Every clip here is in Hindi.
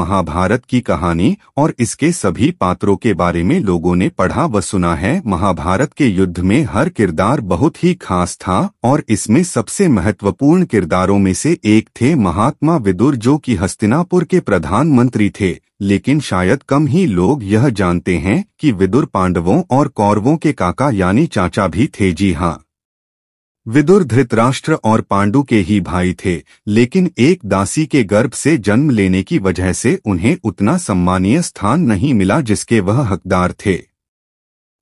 महाभारत की कहानी और इसके सभी पात्रों के बारे में लोगों ने पढ़ा व सुना है। महाभारत के युद्ध में हर किरदार बहुत ही खास था और इसमें सबसे महत्वपूर्ण किरदारों में से एक थे महात्मा विदुर, जो कि हस्तिनापुर के प्रधानमंत्री थे। लेकिन शायद कम ही लोग यह जानते हैं कि विदुर पांडवों और कौरवों के काका यानी चाचा भी थे। जी हाँ, विदुर धृतराष्ट्र और पांडु के ही भाई थे, लेकिन एक दासी के गर्भ से जन्म लेने की वजह से उन्हें उतना सम्मानीय स्थान नहीं मिला जिसके वह हकदार थे।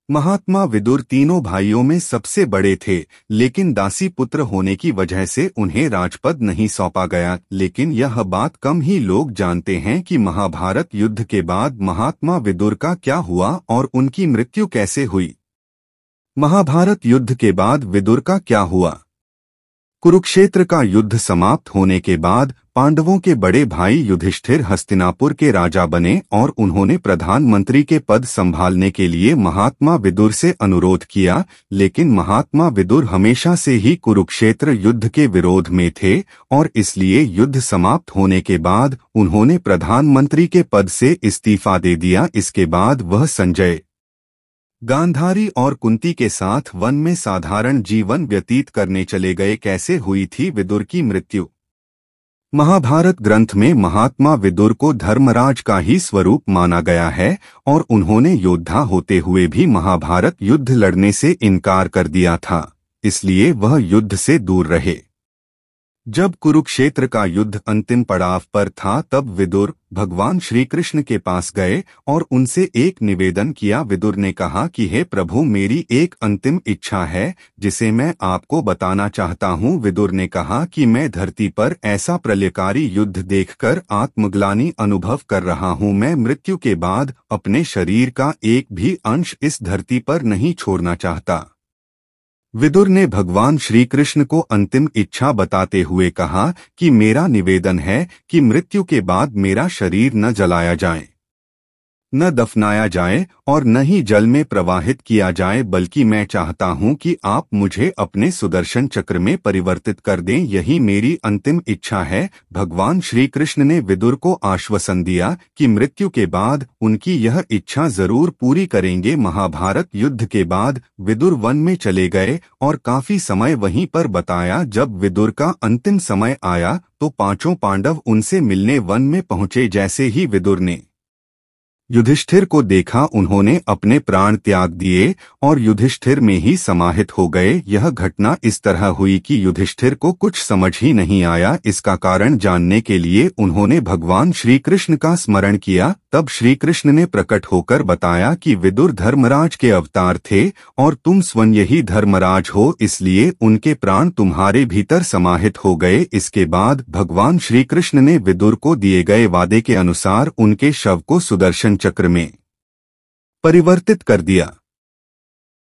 महात्मा विदुर तीनों भाइयों में सबसे बड़े थे, लेकिन दासी पुत्र होने की वजह से उन्हें राजपद नहीं सौंपा गया। लेकिन यह बात कम ही लोग जानते हैं कि महाभारत युद्ध के बाद महात्मा विदुर का क्या हुआ और उनकी मृत्यु कैसे हुई। महाभारत युद्ध के बाद विदुर का क्या हुआ। कुरुक्षेत्र का युद्ध समाप्त होने के बाद पांडवों के बड़े भाई युधिष्ठिर हस्तिनापुर के राजा बने और उन्होंने प्रधानमंत्री के पद संभालने के लिए महात्मा विदुर से अनुरोध किया। लेकिन महात्मा विदुर हमेशा से ही कुरुक्षेत्र युद्ध के विरोध में थे और इसलिए युद्ध समाप्त होने के बाद उन्होंने प्रधानमंत्री के पद से इस्तीफा दे दिया। इसके बाद वह संजय, गांधारी और कुंती के साथ वन में साधारण जीवन व्यतीत करने चले गए। कैसे हुई थी विदुर की मृत्यु। महाभारत ग्रंथ में महात्मा विदुर को धर्मराज का ही स्वरूप माना गया है और उन्होंने योद्धा होते हुए भी महाभारत युद्ध लड़ने से इनकार कर दिया था, इसलिए वह युद्ध से दूर रहे। जब कुरुक्षेत्र का युद्ध अंतिम पड़ाव पर था तब विदुर भगवान श्री कृष्ण के पास गए और उनसे एक निवेदन किया। विदुर ने कहा कि हे प्रभु, मेरी एक अंतिम इच्छा है जिसे मैं आपको बताना चाहता हूँ। विदुर ने कहा कि मैं धरती पर ऐसा प्रलयकारी युद्ध देखकर आत्मग्लानि अनुभव कर रहा हूँ। मैं मृत्यु के बाद अपने शरीर का एक भी अंश इस धरती पर नहीं छोड़ना चाहता। विदुर ने भगवान श्री कृष्ण को अंतिम इच्छा बताते हुए कहा कि मेरा निवेदन है कि मृत्यु के बाद मेरा शरीर न जलाया जाए, न दफनाया जाए और न ही जल में प्रवाहित किया जाए, बल्कि मैं चाहता हूं कि आप मुझे अपने सुदर्शन चक्र में परिवर्तित कर दें। यही मेरी अंतिम इच्छा है। भगवान श्री कृष्ण ने विदुर को आश्वासन दिया कि मृत्यु के बाद उनकी यह इच्छा जरूर पूरी करेंगे। महाभारत युद्ध के बाद विदुर वन में चले गए और काफी समय वहीं पर बताया। जब विदुर का अंतिम समय आया तो पांचों पांडव उनसे मिलने वन में पहुंचे। जैसे ही विदुर ने युधिष्ठिर को देखा, उन्होंने अपने प्राण त्याग दिए और युधिष्ठिर में ही समाहित हो गए। यह घटना इस तरह हुई कि युधिष्ठिर को कुछ समझ ही नहीं आया। इसका कारण जानने के लिए उन्होंने भगवान श्री कृष्ण का स्मरण किया। तब श्री कृष्ण ने प्रकट होकर बताया कि विदुर धर्मराज के अवतार थे और तुम स्वयं यही धर्मराज हो, इसलिए उनके प्राण तुम्हारे भीतर समाहित हो गए। इसके बाद भगवान श्री कृष्ण ने विदुर को दिए गए वादे के अनुसार उनके शव को सुदर्शन चक्र में परिवर्तित कर दिया।